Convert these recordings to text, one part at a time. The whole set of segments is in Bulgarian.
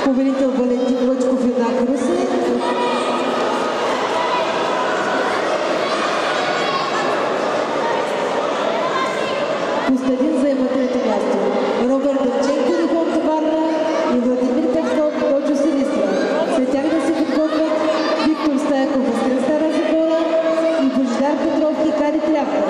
Победител Валентин Лъчков и Юнак Русе. Костадин заема трето място. Робърт Дъвченко и Хон Варна и Владимир Пекстов Доджо Силистра. След тях да се подготвят Виктор Стаяков от Стара Загора и Божидар Петров и Кари Тряпка.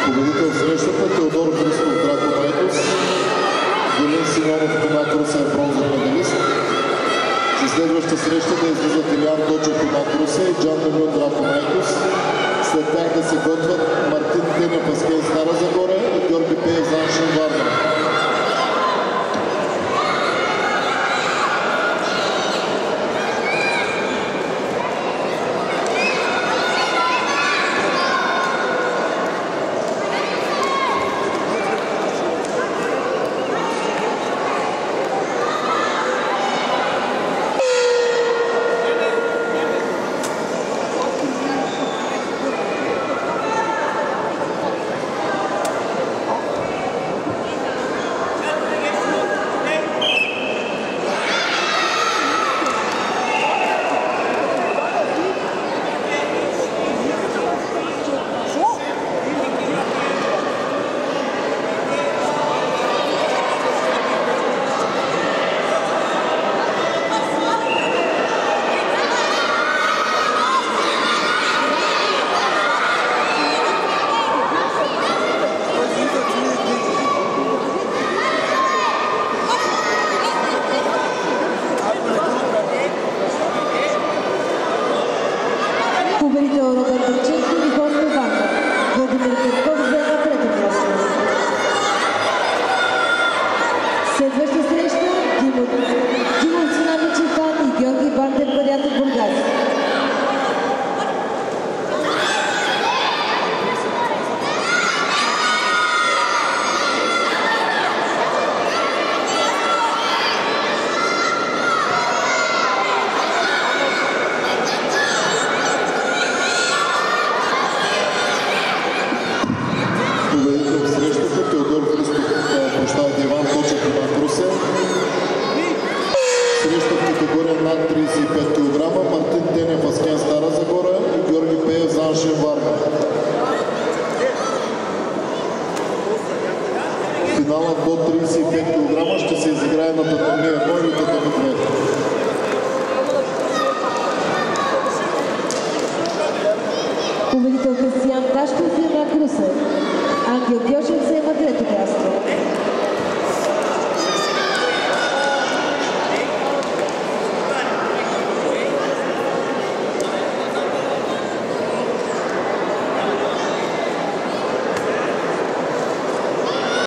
Победител в срещата Теодор Христов Драконайтус, Галин Симонов Юнак Русе е бронзов медалист. За следващата среща да излизат Илиан Дочев Юнак Русе и Джан Мемюн Драконайтус. След тях да се готвят Мартин Тенев Аскен Стара Загора и Георги Пеев Заншин Варна. Победител Робърт Дъвченко и Хон Варна. Владимир Петков заема трето място. Следваща среща Димо Цунамичев и Георги Бандер Барят от Бургас. Победител в срещата Теодор Христов, Иван Точев Юнак Русе. Среща в категория над 35 кг Мартин Тенев Аскен Стара Загора и Георги Пеев Заншин Варна. Финалът до 35 кг ще се изиграе на татами 1 или татами 2. Победител Християн Ташков и Юнак Русе. Ангел Гьошев заема трето място.